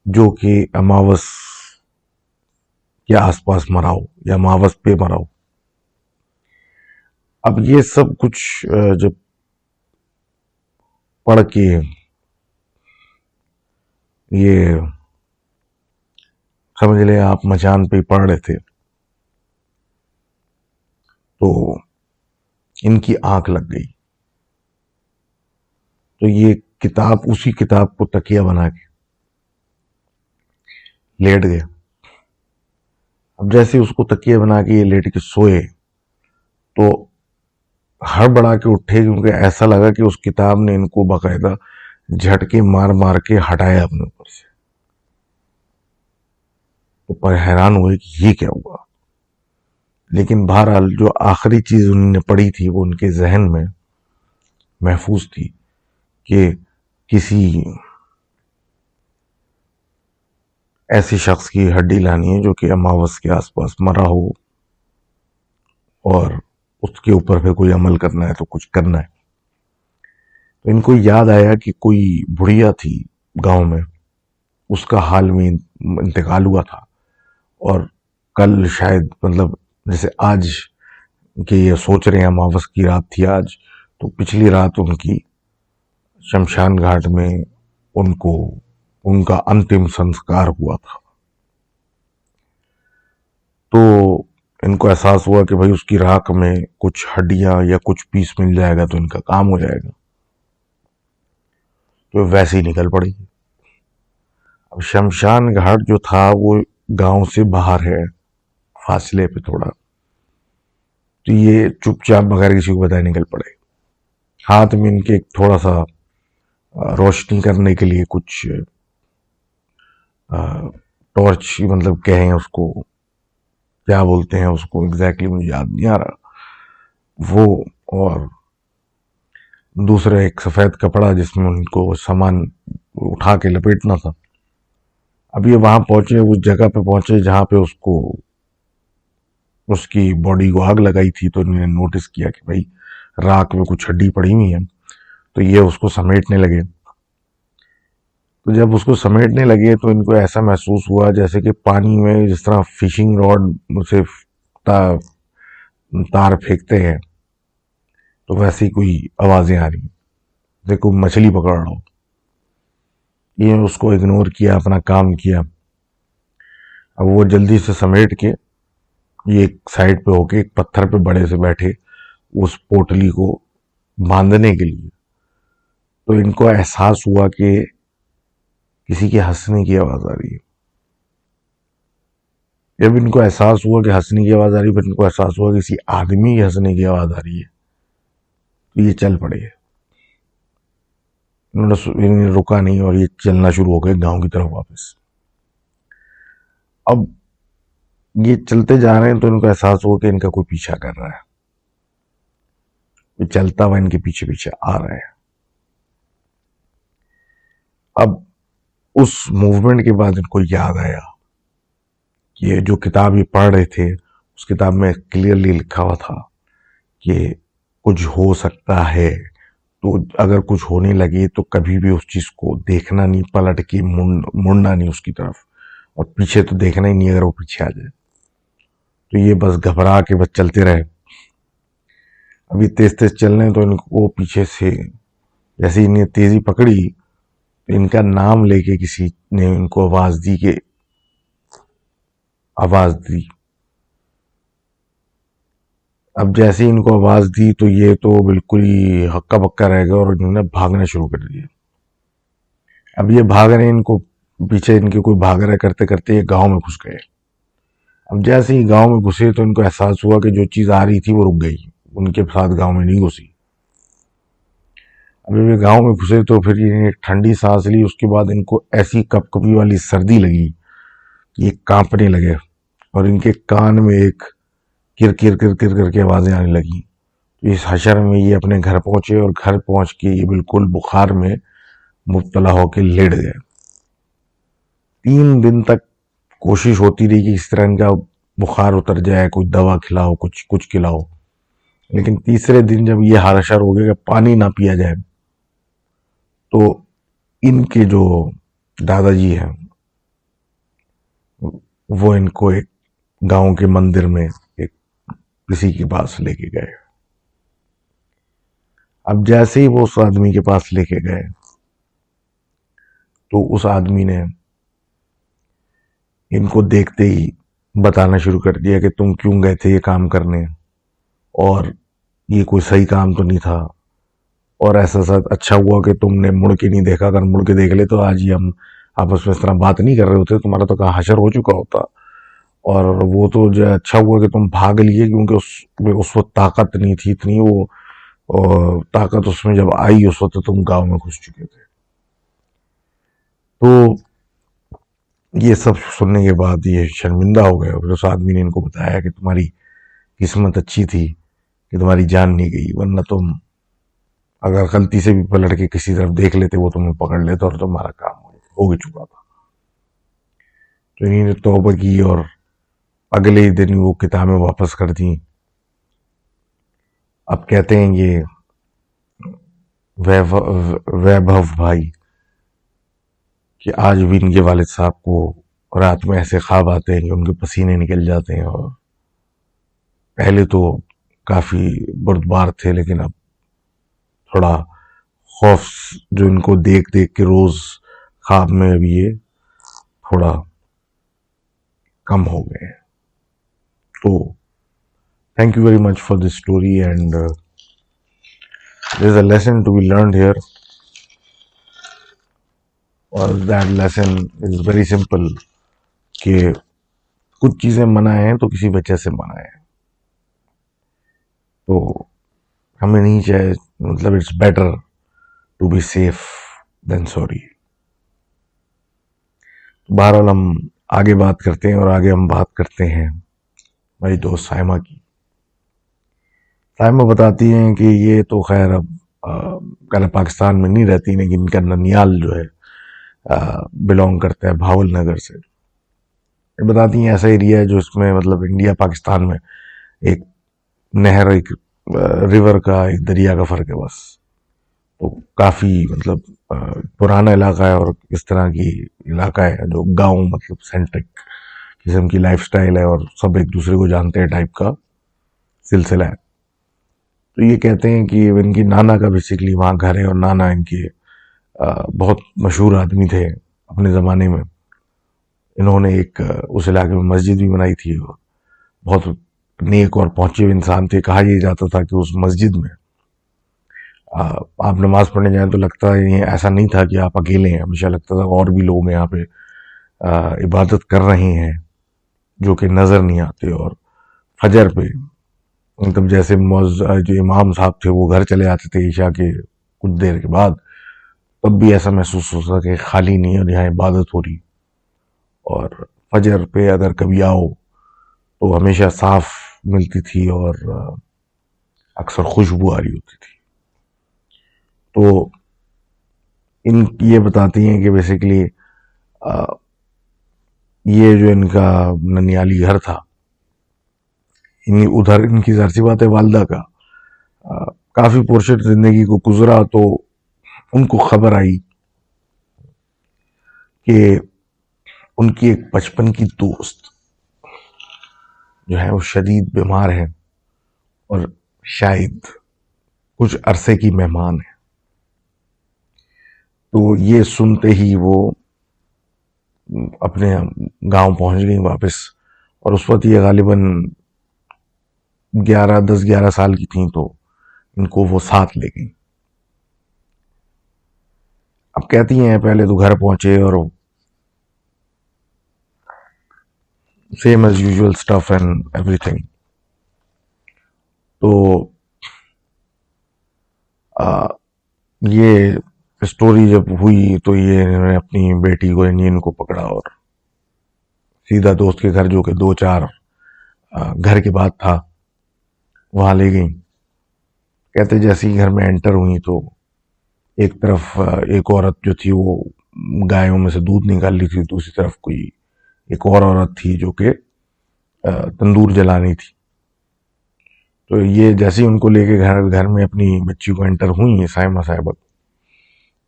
जो कि अमावस के आसपास मरा हो या अमावस पे मरा हो। अब ये सब कुछ जब पढ़ के ये समझ ले आप मचान पे पढ़ रहे थे तो इनकी आंख लग गई। तो ये किताब, उसी किताब को तकिया बना के लेट गए। अब जैसे उसको तकिया बना के ये लेट के सोए तो हड़बड़ा के उठे, क्योंकि ऐसा लगा कि उस किताब ने इनको बाकायदा झटके मार मार के हटाया अपने ऊपर से। तो पर हैरान हुए कि ये क्या हुआ। लेकिन बहरहाल जो आखिरी चीज उन्होंने पढ़ी थी वो उनके जहन में महफूज थी कि किसी ऐसे शख्स की हड्डी लानी है जो कि अमावस के आसपास मरा हो और उसके ऊपर फिर कोई अमल करना है तो कुछ करना है। तो इनको याद आया कि कोई बुढ़िया थी गांव में, उसका हाल में इंतकाल हुआ था और कल शायद मतलब जैसे आज के ये सोच रहे हैं अमावस की रात थी आज, तो पिछली रात उनकी शमशान घाट में उनको उनका अंतिम संस्कार हुआ था। तो इनको एहसास हुआ कि भाई उसकी राख में कुछ हड्डियां या कुछ पीस मिल जाएगा तो इनका काम हो जाएगा। तो वैसे ही निकल पड़ी। अब शमशान घाट जो था वो गांव से बाहर है, फासले पे थोड़ा। तो ये चुपचाप बगैर किसी को बताए निकल पड़े। हाथ में इनके एक थोड़ा सा रोशनी करने के लिए कुछ टॉर्च, मतलब कहें उसको क्या बोलते हैं उसको एग्जैक्टली मुझे याद नहीं आ रहा वो, और दूसरा एक सफेद कपड़ा जिसमें उनको सामान उठा के लपेटना था। अब ये वहां पहुंचे, उस जगह पे पहुंचे जहां पे उसको उसकी बॉडी को आग लगाई थी। तो इन्होंने नोटिस किया कि भाई राख में कुछ हड्डी पड़ी हुई है। तो ये उसको समेटने लगे। तो जब उसको समेटने लगे तो इनको ऐसा महसूस हुआ जैसे कि पानी में जिस तरह फिशिंग रॉड से तार फेंकते हैं तो वैसी कोई आवाजें आ रही, देखो मछली पकड़ रहा हो। ये उसको इग्नोर किया, अपना काम किया। अब वो जल्दी से समेट के ये एक साइड पे होके एक पत्थर पे बड़े से बैठे उस पोटली को बांधने के लिए। तो इनको एहसास हुआ कि किसी के हंसने की आवाज आ रही है। जब इनको एहसास हुआ कि हंसने की आवाज आ रही है, फिर इनको एहसास हुआ कि किसी आदमी की हंसने की आवाज आ रही है। तो ये चल पड़े। इन्होंने रुका नहीं और ये चलना शुरू हो गए गांव की तरफ वापस। अब ये चलते जा रहे हैं तो इनको एहसास हुआ कि इनका कोई पीछा कर रहा है। ये चलता हुआ इनके पीछे पीछे आ रहा है। अब उस मूवमेंट के बाद इनको याद आया कि ये जो किताब ये पढ़ रहे थे उस किताब में क्लियरली लिखा हुआ था कि कुछ हो सकता है तो अगर कुछ होने लगे तो कभी भी उस चीज को देखना नहीं, पलट के मुड़ना नहीं उसकी तरफ, और पीछे तो देखना ही नहीं अगर वो पीछे आ जाए। तो ये बस घबरा के बस चलते रहे। अभी तेज तेज चल रहे हैं तो इनको पीछे से जैसे इन्हें तेजी पकड़ी तो इनका नाम लेके किसी ने इनको आवाज दी। अब जैसे ही इनको आवाज दी तो ये तो बिल्कुल ही हक्का बक्का रह गए और इन्होंने भागना शुरू कर दिया। अब ये भाग रहे हैं, इनको पीछे इनके कोई भाग रहे, करते करते ये गांव में घुस गए। अब जैसे ही गांव में घुसे तो इनको एहसास हुआ कि जो चीज आ रही थी वो रुक गई, उनके साथ गांव में नहीं घुसी। अभी वे गांव में घुसे तो फिर ये ठंडी सांस ली, उसके बाद इनको ऐसी कपकपी वाली सर्दी लगी कि ये कांपने लगे और इनके कान में एक किर किर किर किर करके आवाजें आने लगी। तो इस हशर में ये अपने घर पहुंचे और घर पहुंच के ये बिल्कुल बुखार में मुब्तला होकर लेट गए। 3 दिन तक कोशिश होती रही कि इस तरह इनका बुखार उतर जाए, कोई दवा खिलाओ, कुछ कुछ खिलाओ, लेकिन तीसरे दिन जब ये हालशर हो गया कि पानी ना पिया जाए तो इनके जो दादाजी हैं वो इनको एक गांव के मंदिर में एक किसी के पास लेके गए। अब जैसे ही वो उस आदमी के पास लेके गए तो उस आदमी ने इनको देखते ही बताना शुरू कर दिया कि तुम क्यों गए थे ये काम करने, और ये कोई सही काम तो नहीं था, और ऐसा सब अच्छा हुआ कि तुमने मुड़ के नहीं देखा, अगर मुड़ के देख ले तो आज ही हम आपस में इस तरह बात नहीं कर रहे होते, तुम्हारा तो कहा हशर हो चुका होता। और वो तो जो अच्छा हुआ कि तुम भाग लिए, क्योंकि उस वक्त ताकत नहीं थी इतनी, वो और ताकत उसमें जब आई उस वक्त तुम गांव में घुस चुके थे। तो ये सब सुनने के बाद ये शर्मिंदा हो गए और उस आदमी ने इनको बताया कि तुम्हारी किस्मत अच्छी थी कि तुम्हारी जान नहीं गई, वरना तुम अगर गलती से भी पलट के किसी तरफ देख लेते वो तुम्हें पकड़ लेते और तुम्हारा काम हो चुका था। तो इन्हीं ने तौबा की और अगले ही दिन वो किताबें वापस कर दी। अब कहते हैं ये वैभव भाई कि आज भी इनके वालिद साहब को रात में ऐसे ख्वाब आते हैं कि उनके पसीने निकल जाते हैं, और पहले तो काफी बुर्दबार थे लेकिन अब थोड़ा खौफ जो इनको देख देख के रोज ख्वाब में अभी ये थोड़ा कम हो गए। तो thank you very much for this story, and there's a lesson to be learned here, और that lesson is very simple कि कुछ चीजें मना है तो किसी वजह से मना है, तो हमें नहीं चाहिए, मतलब it's better to be safe than sorry. बहरहाल हम आगे बात करते हैं, और आगे हम बात करते हैं मेरी दोस्त साइमा की। साइमा बताती हैं कि ये तो खैर अब कहना पाकिस्तान में नहीं रहती, लेकिन इनका ननियाल जो है बिलोंग करता है भावल नगर से। बताती हैं ऐसा एरिया है जो इसमें मतलब इंडिया पाकिस्तान में एक नहर, एक रिवर का, एक दरिया का फर्क है बस। तो काफ़ी मतलब पुराना इलाका है और इस तरह की इलाका है जो गांव मतलब सेंट्रिक किस्म की लाइफस्टाइल है और सब एक दूसरे को जानते हैं टाइप का सिलसिला है। तो ये कहते हैं कि इनकी नाना का बेसिकली वहाँ घर है, और नाना इनके बहुत मशहूर आदमी थे अपने ज़माने में। इन्होंने एक उस इलाके में मस्जिद भी बनाई थी, और बहुत नेक और पहुंचे हुए इंसान थे। कहा यह जाता था कि उस मस्जिद में आप नमाज पढ़ने जाएं तो लगता है ये ऐसा नहीं था कि आप अकेले हैं, हमेशा लगता था और भी लोग यहाँ पे इबादत कर रहे हैं जो कि नज़र नहीं आते। और फजर पे मतलब जैसे जो इमाम साहब थे वो घर चले आते थे ईशा के कुछ देर के बाद, तब भी ऐसा महसूस होता कि खाली नहीं है और यहाँ इबादत हो रही। और फजर पे अगर कभी आओ तो हमेशा साफ मिलती थी और अक्सर खुशबू आ रही होती थी। तो इन ये बताती हैं कि बेसिकली ये जो इनका ननियाली घर था, उधर इनकी जाहिर सी बात है वालदा का काफी पोर्शन जिंदगी को गुजरा तो उनको खबर आई कि उनकी एक बचपन की दोस्त जो है वो शदीद बीमार है और शायद कुछ अरसे की मेहमान है। तो ये सुनते ही वो अपने गांव पहुंच गई वापस। और उस वक्त ये गालिबन 10-11 साल की थी, तो इनको वो साथ ले गई। अब कहती हैं पहले तो घर पहुंचे और same as usual stuff and everything. तो ये स्टोरी जब हुई तो ये इन्होंने अपनी बेटी को इंडियन को पकड़ा और सीधा दोस्त के घर, जो कि 2-4 घर के बाद था, वहां ले गई। कहते जैसे ही घर में एंटर हुई तो एक तरफ एक औरत जो थी वो गायों में से दूध निकाल रही थी, दूसरी तरफ कोई एक और औरत थी जो कि तंदूर जलानी थी। तो ये जैसे ही उनको लेके घर में अपनी बच्ची को एंटर हुई साइमा साहिबा,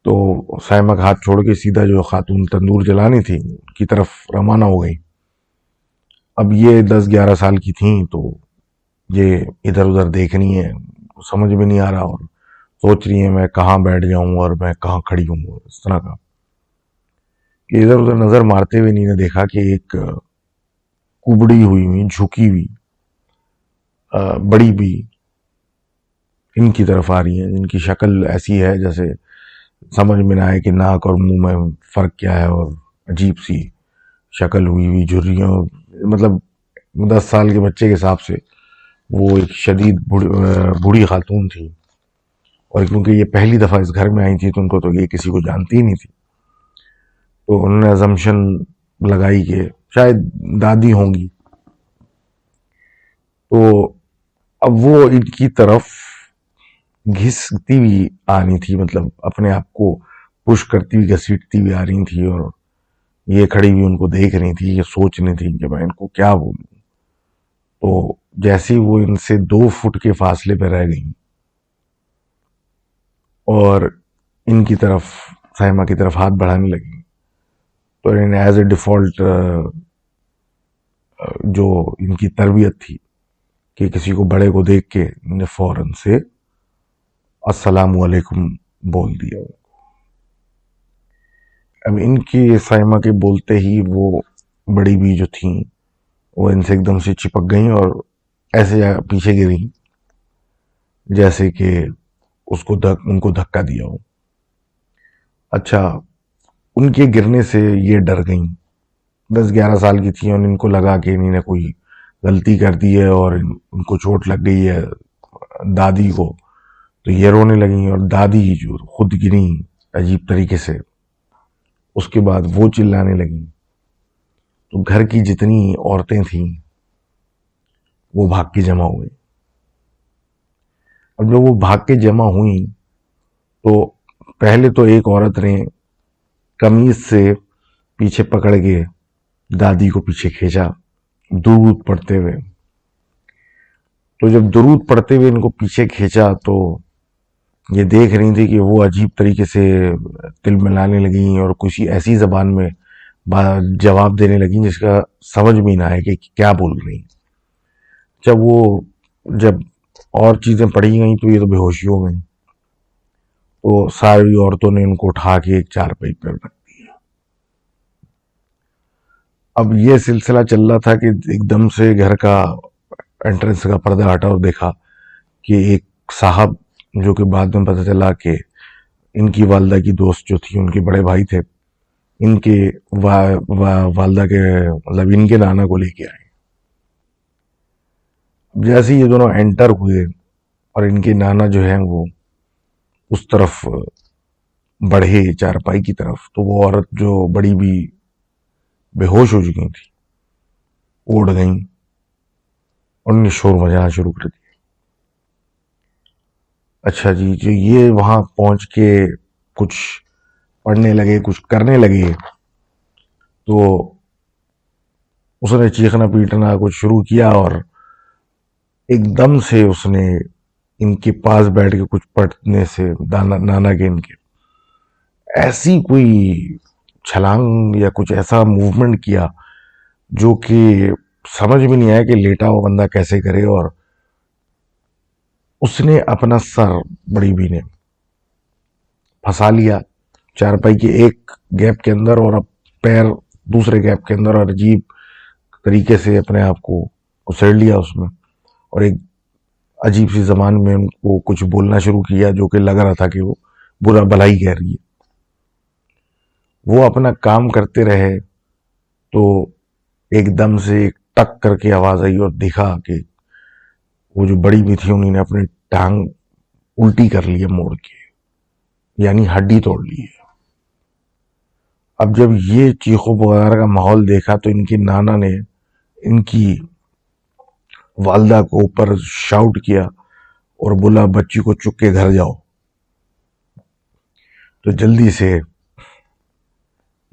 तो साइमा का हाथ छोड़ के सीधा जो खातून तंदूर जलानी थी की तरफ रवाना हो गई। अब ये 10-11 साल की थी, तो ये इधर उधर देख रही है, समझ में नहीं आ रहा और सोच रही है मैं कहाँ बैठ जाऊं और मैं कहाँ खड़ी हूं, इस तरह का। कि इधर उधर नजर मारते हुए इन्होंने देखा कि एक कुबड़ी हुई झुकी हुई बड़ी भी इनकी तरफ आ रही है, जिनकी शक्ल ऐसी है जैसे समझ में ना आए कि नाक और मुंह में फर्क क्या है, और अजीब सी शक्ल हुई झुर्रियों, मतलब 10 साल के बच्चे के हिसाब से वो एक शदीद बूढ़ी खातून थी। और क्योंकि ये पहली दफा इस घर में आई थी तो उनको तो ये किसी को जानती ही नहीं थी, तो उन्होंने अजम्पशन लगाई कि शायद दादी होंगी। तो अब वो इनकी तरफ घिसती हुई आनी थी, मतलब अपने आप को पुश करती हुई घसीटती हुई आ रही थी, और ये खड़ी हुई उनको देख रही थी, ये सोच रही थी कि मैं इनको क्या बोलूं। तो जैसे ही वो इनसे 2 फुट के फासले पर रह गई और इनकी तरफ साइमा की तरफ हाथ बढ़ाने लगी, तो इन्हें एज ए डिफॉल्ट जो इनकी तरबियत थी कि किसी को बड़े को देख के इन्हें फौरन से अस्सलामु अलैकुम बोल दिया। अब इनकी साइमा के बोलते ही वो बड़ी भी जो थी वो इनसे एकदम से चिपक गई और ऐसे पीछे गिरी जैसे कि उनको धक्का दिया हो। अच्छा, उनके गिरने से ये डर गई। 10-11 साल की थी और इनको लगा कि इन्होंने कोई गलती कर दी है और उनको चोट लग गई है दादी को, तो ये रोने लगी। और दादी जो खुद गिरी अजीब तरीके से, उसके बाद वो चिल्लाने लगी। तो घर की जितनी औरतें थीं वो भाग के जमा हुई। अब जब वो भाग के जमा हुई तो पहले तो एक औरत ने कमीज से पीछे पकड़ के दादी को पीछे खींचा दुरूद पढ़ते हुए। तो जब दुरूद पढ़ते हुए इनको पीछे खींचा तो ये देख रही थी कि वो अजीब तरीके से तिल मिलाने लगी और किसी ऐसी जबान में जवाब देने लगी जिसका समझ में ना आए कि क्या बोल रही। जब और चीजें पढ़ी गई तो ये तो बेहोशी हो गई। तो सारी औरतों ने उनको उठा के एक चारपाई पर रख दिया। अब ये सिलसिला चल रहा था कि एकदम से घर का एंट्रेंस का पर्दा हटा और देखा कि एक साहब, जो कि बाद में पता चला कि इनकी वालदा की दोस्त जो थी उनके बड़े भाई थे, इनके वालदा के मतलब इनके नाना को लेके आए। जैसे ही ये दोनों एंटर हुए और इनके नाना जो है वो उस तरफ बढ़े चारपाई की तरफ, तो वो औरत जो बड़ी भी बेहोश हो चुकी थी उड़ गई और उन्हें शोर मचाना शुरू कर दिया। अच्छा जी, जो ये वहां पहुंच के कुछ पढ़ने लगे, कुछ करने लगे, तो उसने चीखना पीटना कुछ शुरू किया और एकदम से उसने इनके पास बैठ के कुछ पढ़ने से, नाना के इनके ऐसी कोई छलांग या कुछ ऐसा मूवमेंट किया जो कि समझ में नहीं आया कि लेटा हुआ बंदा कैसे करे। और उसने अपना सर बड़ी बी ने फंसा लिया चारपाई के एक गैप के अंदर और अब पैर दूसरे गैप के अंदर, और अजीब तरीके से अपने आप को उसेड़ लिया उसमें, और एक अजीब सी जबान में उनको कुछ बोलना शुरू किया जो कि लग रहा था कि वो बुरा भलाई कह रही है। वो अपना काम करते रहे तो एकदम से एक टक करके आवाज आई और देखा कि वो जो बड़ी भी थी उन्होंने अपनी टांग उल्टी कर ली है मोड़ के, यानी हड्डी तोड़ ली है। अब जब ये चीखों पुकार का माहौल देखा तो इनकी नाना ने इनकी वालदा को ऊपर शाउट किया और बोला, बच्ची को चुक के घर जाओ। तो जल्दी से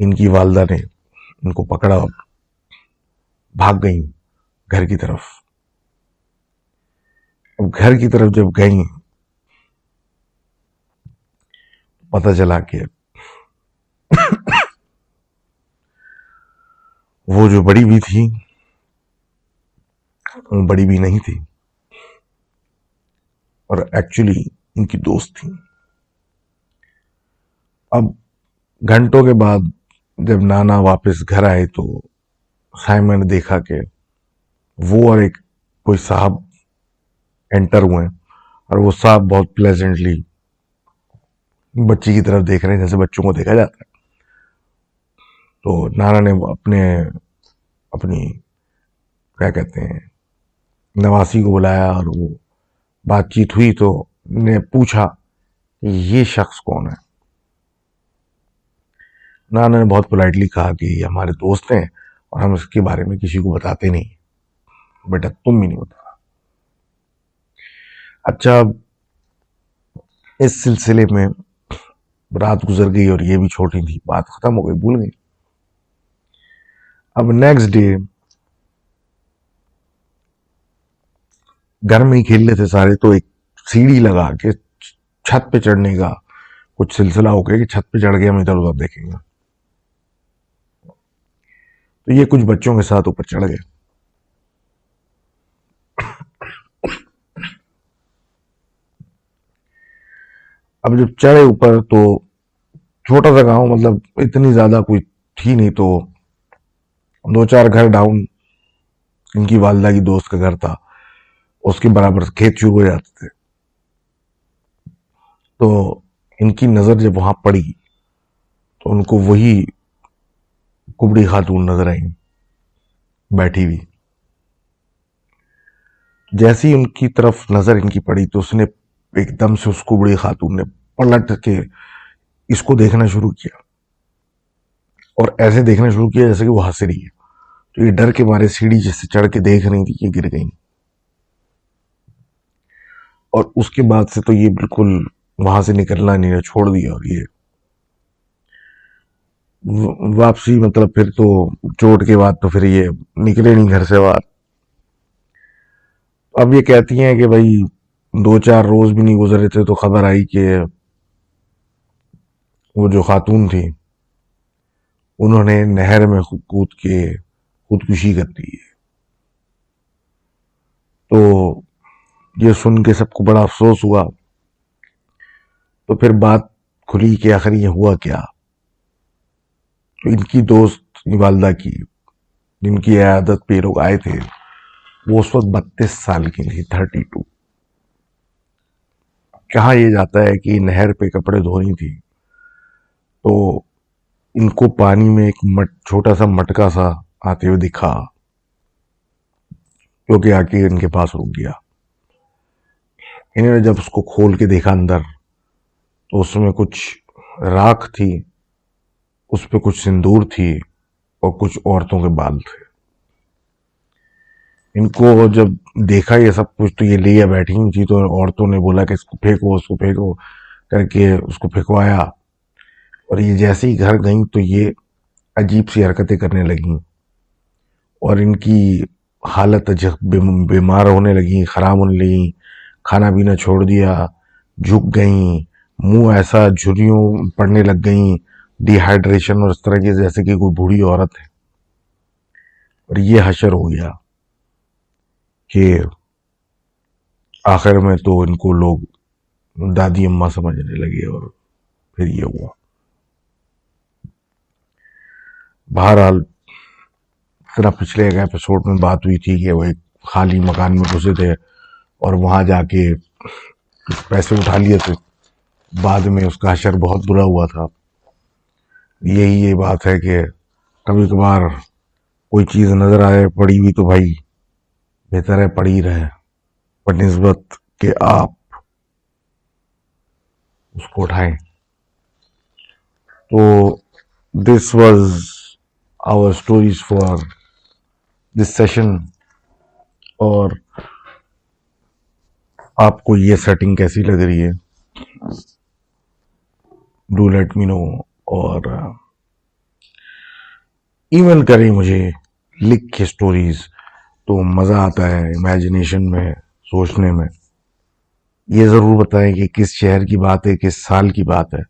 इनकी वालदा ने इनको पकड़ा और भाग गई घर की तरफ। अब घर की तरफ जब गई पता चला कि वो जो बड़ी भी थी वो बड़ी भी नहीं थी और एक्चुअली इनकी दोस्त थी। अब घंटों के बाद जब नाना वापस घर आए तो साइमन ने देखा कि वो और एक कोई साहब एंटर हुए हैं और वो साहब बहुत प्लेजेंटली बच्ची की तरफ देख रहे हैं जैसे बच्चों को देखा जाता है। तो नाना ने अपनी क्या कहते हैं नवासी को बुलाया और वो बातचीत हुई तो ने पूछा कि ये शख्स कौन है। नाना ने बहुत पोलाइटली कहा कि ये हमारे दोस्त हैं और हम इसके बारे में किसी को बताते नहीं। बेटा तुम भी नहीं बता। अच्छा, इस सिलसिले में रात गुजर गई और ये भी छोटी थी, बात खत्म हो गई, भूल गई। अब नेक्स्ट डे घर में ही खेल रहे थे सारे, तो एक सीढ़ी लगा के छत पे चढ़ने का कुछ सिलसिला हो गया कि छत पे चढ़ के हम इधर उधर देखेंगे। तो ये कुछ बच्चों के साथ ऊपर चढ़ गए। अब जब चढ़े ऊपर तो छोटा सा गांव, मतलब इतनी ज्यादा कोई थी नहीं, तो 2-4 घर डाउन इनकी वालदा की दोस्त का घर था, उसके बराबर खेत शुरू हो जाते थे। तो इनकी नजर जब वहां पड़ी तो उनको वही कुबड़ी खातून नजर आई बैठी हुई। जैसी उनकी तरफ नजर इनकी पड़ी तो उसने एकदम से उस कुबड़ी खातून ने पलट के इसको देखना शुरू किया और ऐसे देखना शुरू किया जैसे कि वो हंस रही है। तो ये डर के मारे सीढ़ी जैसे चढ़ के देख रही थी, ये गिर गई। और उसके बाद से तो ये बिल्कुल वहां से निकलना नहीं, छोड़ दिया। और ये वापसी, मतलब फिर तो चोट के बाद तो फिर ये निकले नहीं घर से बाहर। अब ये कहती हैं कि भाई 2-4 रोज भी नहीं गुजरे थे तो खबर आई कि वो जो खातून थी उन्होंने नहर में कूद के खुदकुशी कर दी है। तो ये सुन के सबको बड़ा अफसोस हुआ। तो फिर बात खुली कि आखिर ये हुआ क्या। तो इनकी दोस्त वालदा की, जिनकी आदत पे लोग आए थे, वो उस वक्त 32 साल की थी, 32। कहा यह जाता है कि नहर पे कपड़े धो रही थी तो इनको पानी में एक छोटा सा मटका सा आते हुए दिखा, जो कि आके इनके पास रुक गया। इन्होंने जब उसको खोल के देखा अंदर तो उसमें कुछ राख थी, उस पर कुछ सिंदूर थी और कुछ औरतों के बाल थे। इनको जब देखा ये सब कुछ तो ये लिया बैठी हुई थी, तो औरतों ने बोला कि इसको फेंको, उसको फेंको करके उसको फेंकवाया। और ये जैसे ही घर गई तो ये अजीब सी हरकतें करने लगी और इनकी हालत बीमार होने लगी, खराब होने लगी, खाना पीना छोड़ दिया, झुक गई, मुंह ऐसा झुर्रियों पड़ने लग गई, डिहाइड्रेशन और इस तरह की, जैसे कि कोई बूढ़ी औरत है। और ये हशर हो गया कि आखिर में तो इनको लोग दादी अम्मा समझने लगे और फिर ये हुआ। बहरहाल, तरह पिछले एक एपिसोड में बात हुई थी कि वो एक खाली मकान में घुसे थे और वहां जाके पैसे उठा लिए थे, बाद में उसका असर बहुत बुरा हुआ था। यही ये बात है कि कभी कभार कोई चीज़ नज़र आए पड़ी हुई तो भाई बेहतर है पड़ी रहे, बनिस्बत के आप उसको उठाएं। तो this was our stories for this session. और आपको ये सेटिंग कैसी लग रही है, डू लेट मी नो। और ईमेल करें मुझे, लिख के स्टोरीज, तो मज़ा आता है इमेजिनेशन में, सोचने में। ये ज़रूर बताएं कि किस शहर की बात है, किस साल की बात है।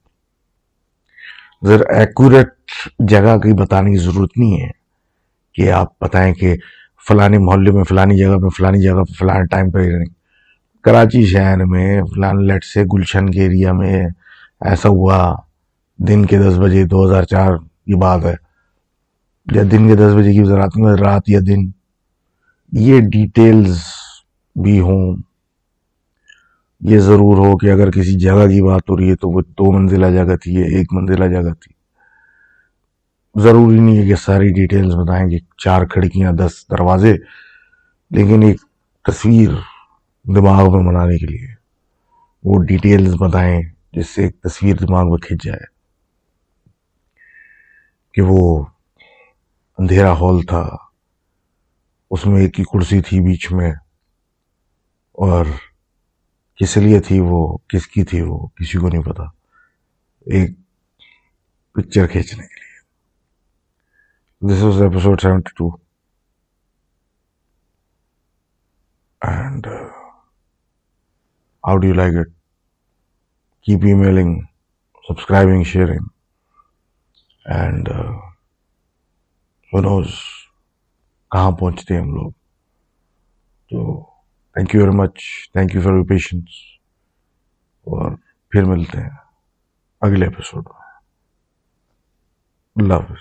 ज़रा एक्यूरेट जगह की बताने की ज़रूरत नहीं है कि आप बताएं कि फलाने मोहल्ले में फलानी जगह पे फलानी जगह पे फलाने टाइम पे नहीं, कराची शहर में फलान लेट से गुलशन के एरिया में ऐसा हुआ, दिन के 10 बजे 2004 की बात है, या दिन के 10 बजे की रात या दिन, ये डिटेल्स भी हों। ये ज़रूर हो कि अगर किसी जगह की बात हो रही है तो वो 2 मंजिला जगह थी या 1 मंजिला जगह थी। ज़रूरी नहीं है कि सारी डिटेल्स बताएं कि 4 खिड़कियां 10 दरवाजे, लेकिन एक तस्वीर दिमाग में बनाने के लिए वो डिटेल्स बताएं जिससे एक तस्वीर दिमाग में खिंच जाए कि वो अंधेरा हॉल था, उसमें एक ही कुर्सी थी बीच में, और किस लिए थी वो, किसकी थी वो, किसी को नहीं पता, एक पिक्चर खींचने के लिए। This was episode 72 and how do you like it? Keep emailing, subscribing, sharing, and who knows कहाँ पहुंचते हैं हम लोग। तो thank you very much, thank you for your patience, और फिर मिलते हैं अगले एपिसोड में। लव।